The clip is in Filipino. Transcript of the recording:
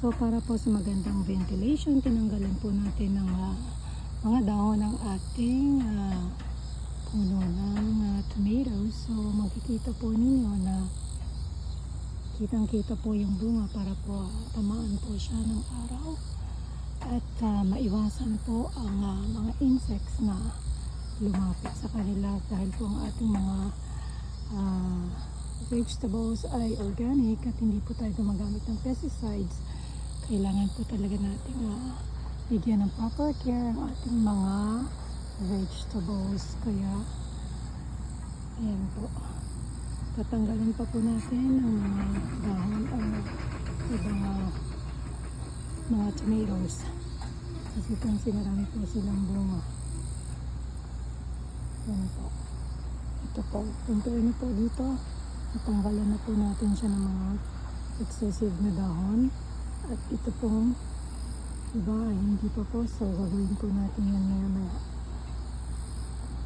So para po sa magandang ventilation, tinanggalan po natin ng mga dahon ng ating puno ng tomatoes. So makikita po ninyo na kitang-kita po yung bunga para po tamaan po siya ng araw at maiwasan po ang mga insects na lumapit sa kanila dahil po ang ating mga vegetables ay organic at hindi po tayo gumagamit ng pesticides. Kailangan po talaga natin bigyan ng proper care ang ating mga vegetables. Kaya ayan po, tatanggalin pa po natin ang mga dahon o ibang mga tomatoes kasi marami po silang bunga. Yan po, ito po, compare na po dito, natanggalan na po natin siya ng mga excessive na dahon at ito pong iba ay hindi pa po, so gagawin po natin yan maya